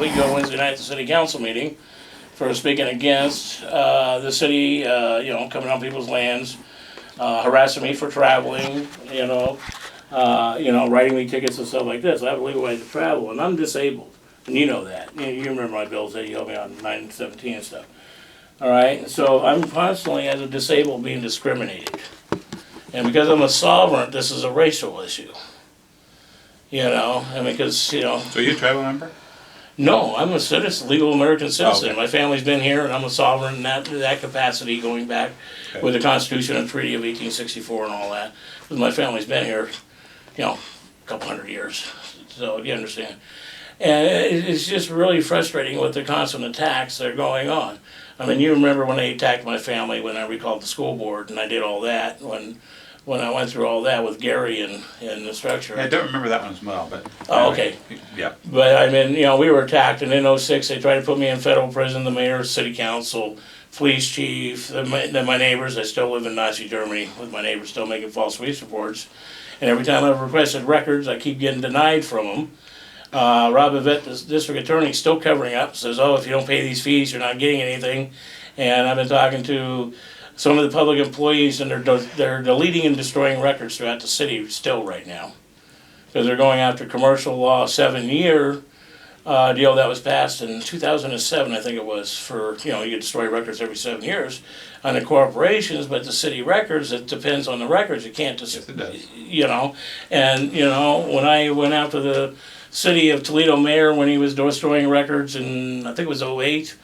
We go Wednesday night at the city council meeting for speaking against the city, coming on people's lands, harassing me for traveling, writing me tickets and stuff like this. I have a legal right to travel, and I'm disabled, and you know that. You remember my bills that you owe me on 9/17 and stuff. All right, and so I'm constantly, as a disabled, being discriminated, and because I'm a sovereign, this is a racial issue. Because So you're a tribal member? No, I'm a citizen, legal American citizen. Okay. My family's been here, and I'm a sovereign in that capacity, going back with the Constitution and Treaty of 1864 and all that. Because my family's been here, a couple hundred years. So you understand. And it's just really frustrating with the constant attacks that are going on. I mean, you remember when they attacked my family when I recalled the school board, and I did all that when I went through all that with Gary and the structure. Yeah, I don't remember that one as well, but. Oh, okay. Yeah. But I mean, we were attacked, and in '06 they tried to put me in federal prison. The mayor, city council, police chief, my neighbors. I still live in Nazi Germany with my neighbors still making false police reports. And every time I've requested records, I keep getting denied from them. Rob Yvette, the district attorney, still covering up. Says, "Oh, if you don't pay these fees, you're not getting anything." And I've been talking to some of the public employees, and they're deleting and destroying records throughout the city still right now, because they're going after commercial law 7-year deal that was passed in 2007, I think it was, for, you can destroy records every 7 years on the corporations, but the city records, it depends on the records. You can't just, Yes, it does. And, when I went after the city of Toledo mayor when he was destroying records in, I think it was '08,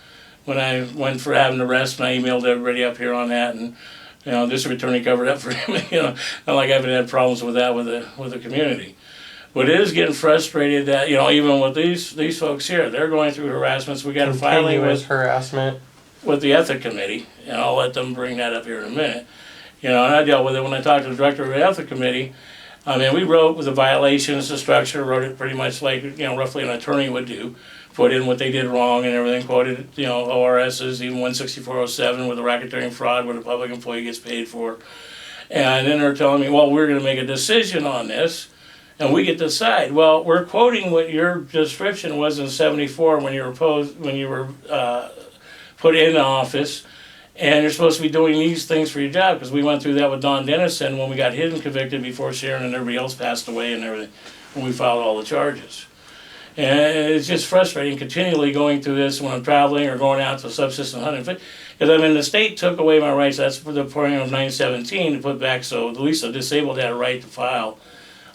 when I went for having an arrest, and I emailed everybody up here on that, and district attorney covered up for him. Not like I haven't had problems with that with the community, but it is getting frustrated that even with these folks here, they're going through harassments. We got a filing with harassment the ethics committee, and I'll let them bring that up here in a minute. And I dealt with it when I talked to the director of the ethics committee. I mean, we wrote with the violations, the structure, wrote it pretty much like roughly an attorney would do. Put in what they did wrong and everything, quoted, ORSs, even 16407 with the racketeering fraud where the public employee gets paid for. And then they're telling me, well, we're going to make a decision on this and we get to decide. Well, we're quoting what your description was in '74 when you were put in office, and you're supposed to be doing these things for your job, because we went through that with Don Dennison when we got hit and convicted before Sharon and everybody else passed away and everything, when we filed all the charges. And it's just frustrating continually going through this when I'm traveling or going out to subsistence hunting. Because the state took away my rights. That's for the point of 9/17 to put back, so at least the disabled had a right to file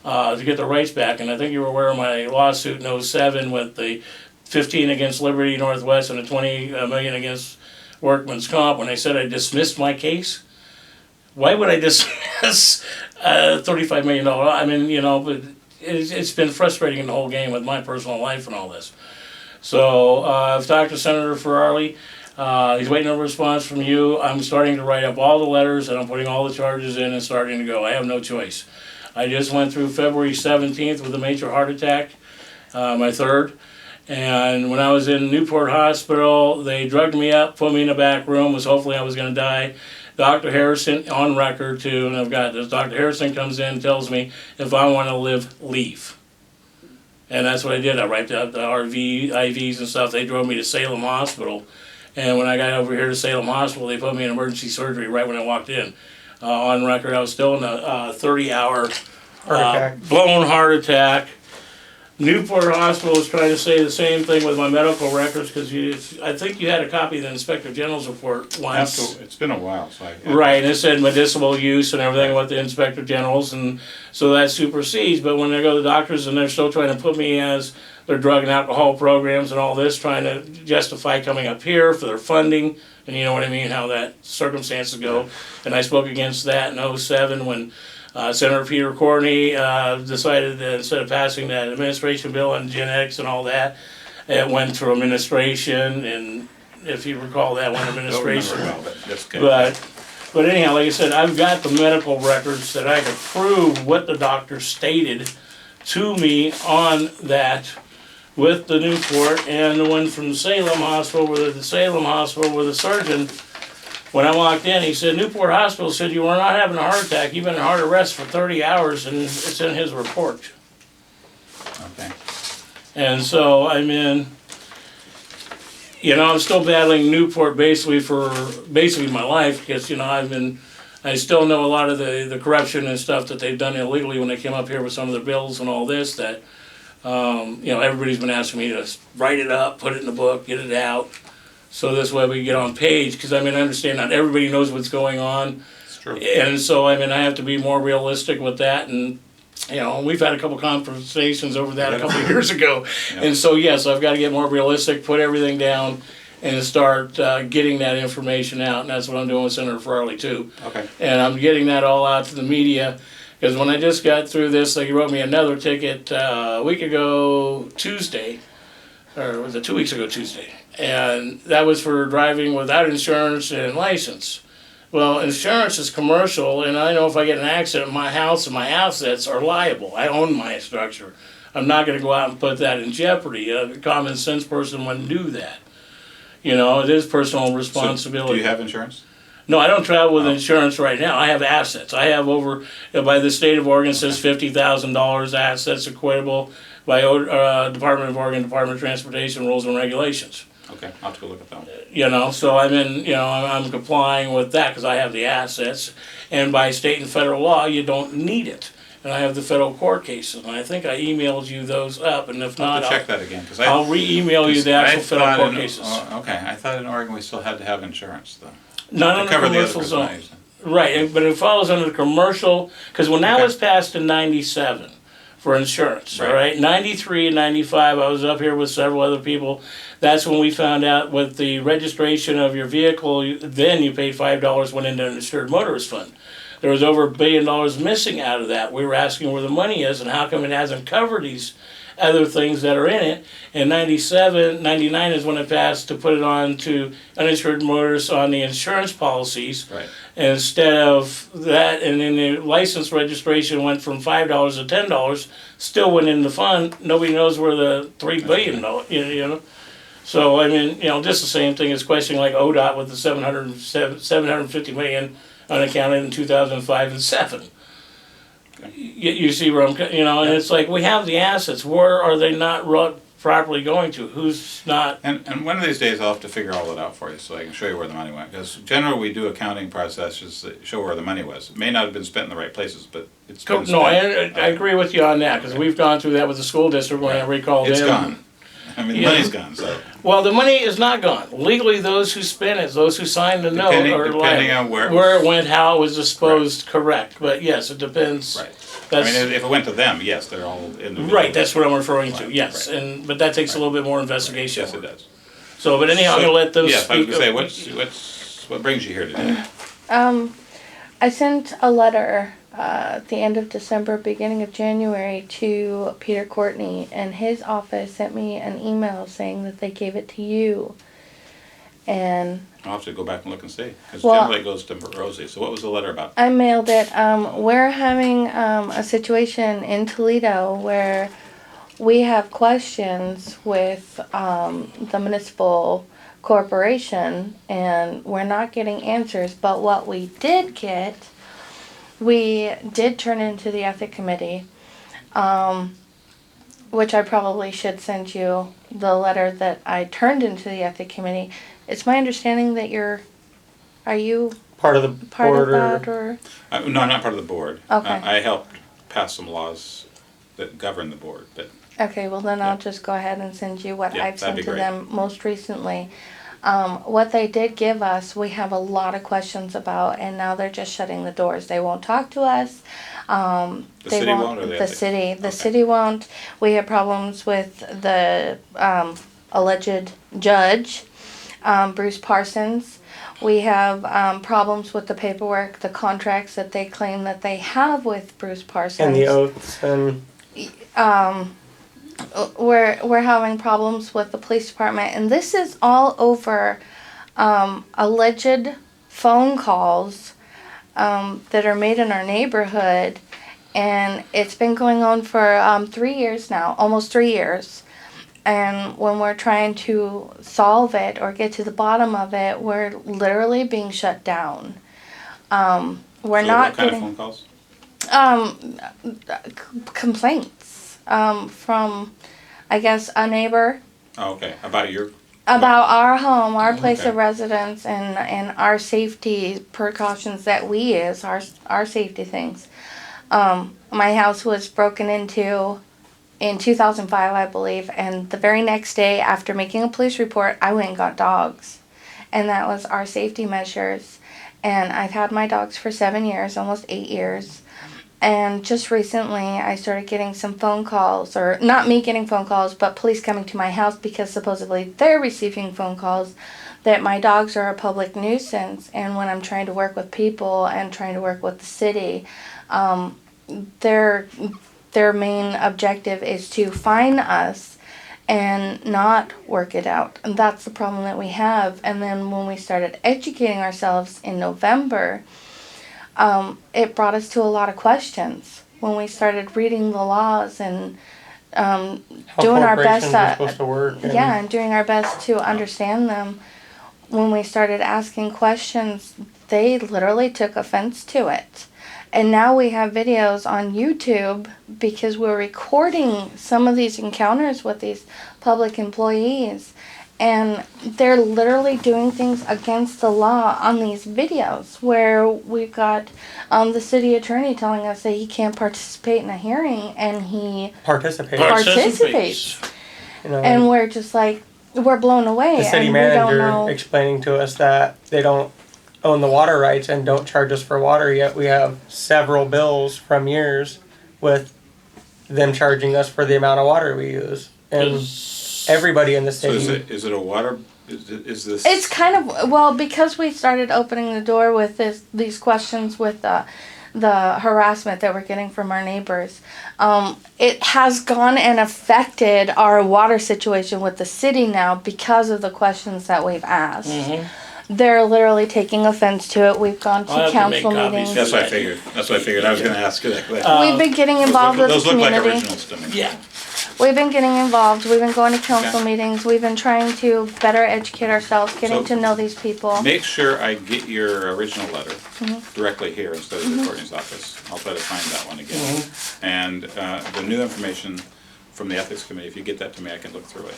to get their rights back. And I think you were aware of my lawsuit in '07 with the 15 against Liberty Northwest and the 20 million against Workman's Comp, when they said I dismissed my case. Why would I dismiss $35 million? I mean, but it's been frustrating in the whole game with my personal life and all this. So I've talked to Senator Arnie. He's waiting on a response from you. I'm starting to write up all the letters, and I'm putting all the charges in and starting to go. I have no choice. I just went through February 17th with a major heart attack, my third. And when I was in Newport Hospital, they drugged me up, put me in a back room, was hopefully I was going to die. Dr. Harrison, on record too, and I've got this, Dr. Harrison comes in and tells me, if I want to live, leave. And that's what I did. I wiped out the IVs and stuff. They drove me to Salem Hospital. And when I got over here to Salem Hospital, they put me in emergency surgery right when I walked in. On record, I was still in a 30-hour blown heart attack. Newport Hospital is trying to say the same thing with my medical records, because I think you had a copy of the Inspector General's report once. It's been a while, so Right, and it said medicinal use and everything with the Inspector General's, and so that supersedes. But when they go to the doctors and they're still trying to put me as their drug and alcohol programs and all this, trying to justify coming up here for their funding, and you know what I mean, how that circumstances go. And I spoke against that in '07 when Senator Peter Courtney decided that instead of passing that administration bill on genetics and all that, it went through administration, and if you recall that one administration. Don't remember well, but that's good. But anyhow, like I said, I've got the medical records that I could prove what the doctor stated to me on that with the Newport and the one from Salem Hospital, where the surgeon, when I walked in, he said, Newport Hospital said you were not having a heart attack, you've been in heart arrest for 30 hours, and it's in his report. Okay. And so, I mean, you know, I'm still battling Newport basically my life, because, you know, I still know a lot of the corruption and stuff that they've done illegally when they came up here with some of the bills and all this, that, you know, everybody's been asking me to write it up, put it in the book, get it out, so this way we get on page, because I understand not everybody knows what's going on. It's true. And so, I have to be more realistic with that, and, you know, we've had a couple conversations over that a couple of years ago. Yeah. And so, yes, I've got to get more realistic, put everything down, and start getting that information out, and that's what I'm doing with Senator Farley too. Okay. And I'm getting that all out to the media, because when I just got through this, like, he wrote me another ticket a week ago Tuesday, or was it 2 weeks ago Tuesday, and that was for driving without insurance and license. Well, insurance is commercial, and I know if I get in an accident, my house and my assets are liable. I own my structure. I'm not going to go out and put that in jeopardy. A common sense person wouldn't do that. You know, it is personal responsibility. So, do you have insurance? No, I don't travel with insurance right now. I have assets. I have over, by the state of Oregon, says $50,000 assets equatable by Department of Oregon Department of Transportation rules and regulations. Okay, I'll have to go look at that one. You know, so I'm complying with that because I have the assets. And by state and federal law, you don't need it. And I have the federal court cases, and I think I emailed you those up, and if I'll not, have to check that again, because I'll re-email you the actual federal court cases. Okay, I thought in Oregon we still had to have insurance, though. Not To on the cover the other commercial zone. personalities. Right, but it falls under the commercial, because when that Okay. was passed in '97 for insurance, all Right. right? '93 and '95, I was up here with several other people. That's when we found out with the registration of your vehicle, then you paid $5 went into an Uninsured Motorist fund. There was over $1 billion missing out of that. We were asking where the money is and how come it hasn't covered these other things that are in it. In '97, '99 is when it passed to put it on to uninsured motorists on the insurance policies. Right. Instead of that, and then the license registration went from $5 to $10, still went in the fund. Nobody knows where the $3 billion, you know. So, just the same thing as questioning like ODOT with the 750 million unaccounted in 2005 and 7. You see where I'm, and it's like, we have the assets. Where are they not properly going to? Who's not? And one of these days I'll have to figure all that out for you so I can show you where the money went. Because generally we do accounting processes that show where the money was. It may not have been spent in the right places, but it's been No, spent. I agree with you on that, because we've gone through that with the school district when I recalled It's them. gone. I mean, the Yeah. money's gone, so. Well, the money is not gone. Legally, those who spent it, those who signed the note are Depending liable. on where Where it went, how it was disposed, correct. But yes, it depends. Right. That's, I mean, if it went to them, yes, they're all individual. right, that's what I'm referring to, Right, yes. right. But that takes a Right. little bit more investigation. Yes, it does. So, but anyhow, I'm gonna let them Yes, I was speak. gonna say, what brings you here today? I sent a letter at the end of December, beginning of January, to Peter Courtney, and his office sent me an email saying that they gave it to you. And I'll have to go back and look and see, because Well- generally it goes to Rosie. So what was the letter about? I mailed it. We're having a situation in Toledo where we have questions with the municipal corporation, and we're not getting answers. But what we did get, we did turn into the ethic committee, which I probably should send you the letter that I turned into the ethic committee. It's my understanding that are you Part of the part board of that, or? No, I'm not part of the board. Okay. I helped pass some laws that govern the board, but Okay, well then I'll Yeah. just go ahead and send you what Yeah, I've that'd sent be to great. them most recently. What they did give us, we have a lot of questions about, and now they're just shutting the doors. They won't talk to us. The city won't, or the the ethics? city. The Okay. city won't. We have problems with the alleged judge, Bruce Parsons. We have problems with the paperwork, the contracts that they claim that they have with Bruce Parsons. and the oaths and We're having problems with the police department, and this is all over alleged phone calls that are made in our neighborhood, and it's been going on for 3 years now, almost 3 years. And when we're trying to solve it or get to the bottom of it, we're literally being shut down. We're so not what kind getting of phone calls? Complaints from, I guess, a neighbor. Oh, okay, about your about our home, our place Okay. of residence, and our safety precautions that we use, our safety things. My house was broken into in 2005, I believe, and the very next day after making a police report, I went and got dogs. And that was our safety measures. And I've had my dogs for 7 years, almost 8 years. And just recently, I started getting some phone calls, or not me getting phone calls, but police coming to my house because supposedly they're receiving phone calls that my dogs are a public nuisance. And when I'm trying to work with people and trying to work with the city, their main objective is to fine us and not work it out. And that's the problem that we have. And then when we started educating ourselves in November, it brought us to a lot of questions when we started reading the laws and doing our best corporations are supposed to work. and doing our best to understand them. When we started asking questions, they literally took offense to it. And now we have videos on YouTube because we're recording some of these encounters with these public employees. And they're literally doing things against the law on these videos, where we've got the city attorney telling us that he can't participate in a hearing, and he Participate. participates. You know, And we're just like, we're blown away. the city and we don't manager know. explaining to us that they don't own the water rights and don't charge us for water, yet we have several bills from years with them charging us for the amount of water we use. And everybody in the So city. is it a water, is this? It's kind of, well, because we started opening the door with these questions with the harassment that we're getting from our neighbors, it has gone and affected our water situation with the city now because of the questions that we've asked. Mm-hmm. They're literally taking offense to it. We've gone I'll have to to make council copies. meetings. That's what I figured. I was gonna ask you that question. We've been getting involved with the Those look like community. originals to me. Yeah. We've been getting involved. We've been going to council Okay. meetings. We've been trying to better educate ourselves, getting So- to know these people. Make sure I get your original letter Mm-hmm. directly here instead of the Courtney's office. I'll try to find that one again. Mm-hmm. And the new information from the Ethics Committee, if you get that to me, I can look through it.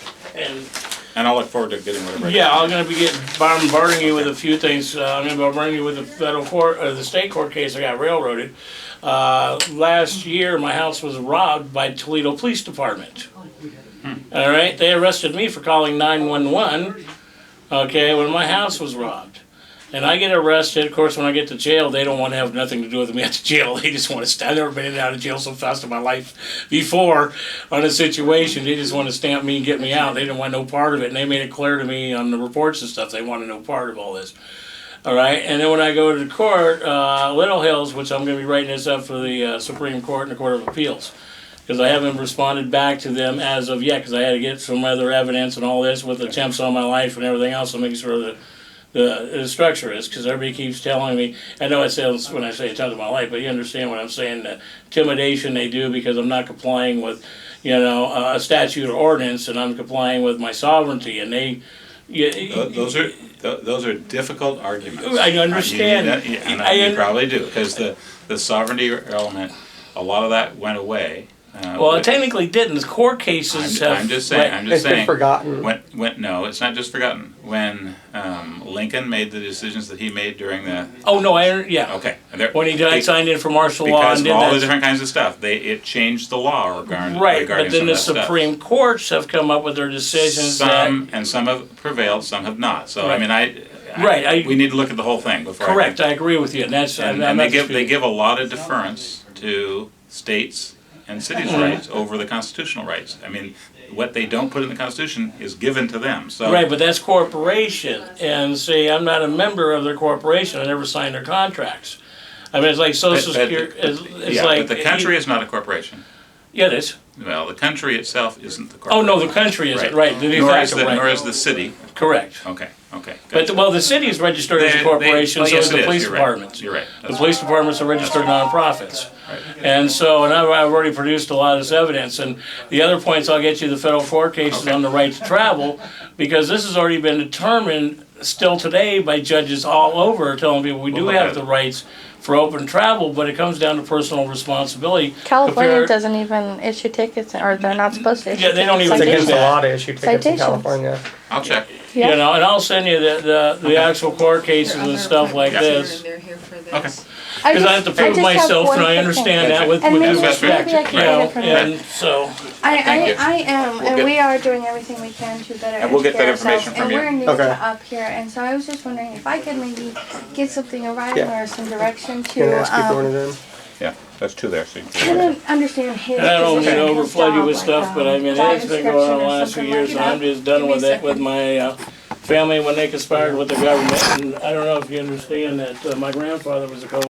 And I'll look forward to getting whatever. I Yeah, can. I'm gonna be bombarding you with a few things. I'm gonna bombard you with the federal court, the state court case I got railroaded. Last year, my house was robbed by Toledo Police Department. All right, they arrested me for calling 911, okay, when my house was robbed. And I get arrested. Of course, when I get to jail, they don't want to have nothing to do with me at the jail. They just want to stand. I've never been in and out of jail so fast in my life before on a situation. They just want to stamp me and get me out. They didn't want no part of it. And they made it clear to me on the reports and stuff, they wanted no part of all this. All right, and then when I go to the court, Little Hills, which I'm going to be writing this up for the Supreme Court and the Court of Appeals, because I haven't responded back to them as of yet, because I had to get some other evidence and all this with attempts on my life and everything else to make sure that the structure is, because everybody keeps telling me, I know it sounds when I say attempts on my life, but you understand what I'm saying, the intimidation they do because I'm not complying with, a statute or ordinance, and I'm complying with my sovereignty, and they, Those are difficult arguments. I understand. You probably do, because the sovereignty element, a lot of that went away. Well, it technically didn't. The court cases have. I'm just saying. It's been forgotten. No, it's not just forgotten. When Lincoln made the decisions that he made during the. Oh no, yeah. Okay. When he signed in for martial law Because and of did all that. the different kinds of stuff, it changed the law regarding Right, but then the some of that Supreme Courts have come up with their decisions stuff. Some have prevailed, some have not. So Right. I mean, we need to look at the whole thing before. Correct, I agree with you, and that's. And I'm they not give disputing. a lot of deference to states and cities' rights over the constitutional rights. I mean, what they don't put in the Constitution is given to them. So Right, but that's corporation, and see, I'm not a member of their corporation. I never signed their contracts. I mean, it's like Social Security. It's like but the country is not a corporation. Yeah, it is. Well, the country itself isn't the Oh corporation. no, the country isn't right. The de facto right. Nor is the city. Correct. Okay. But the city is registered as a corporation, so is the police departments. You're right. The police departments are registered nonprofits. And so, and I've already produced a lot of this evidence. And the other points, I'll get you the federal court cases on the right to travel, because this has already been determined still today by judges all over, telling people we do have the rights for open travel, but it comes down to personal responsibility. California doesn't even issue tickets, or they're not supposed to issue Yeah, they don't tickets. even It's do against the that. law to issue tickets in Citations. California. I'll check. Yeah. You know, and I'll send you the actual court cases and stuff like this. They're here for this. Okay. Because I have to prove just have myself, one and I quick understand thing. that with And maybe, due respect, maybe I can you get know, it from them. and so. Thank you. I am, We'll and get- we are doing everything we can to better And we'll get that educate information ourselves. from And you. we're new Okay. to up here, and so I was just wondering if I could maybe get something in writing Yeah. or some direction Can ask you for one of to, them. Yeah, that's two there, so you can. kind of understand his And I don't mean position, to his overflood you with job, stuff, like, but I mean, job it's been going on description the or last few something years, like and I'm that. just done Give me with a it with second. my family when they conspired with the government. And I don't know if you understand that my grandfather was a code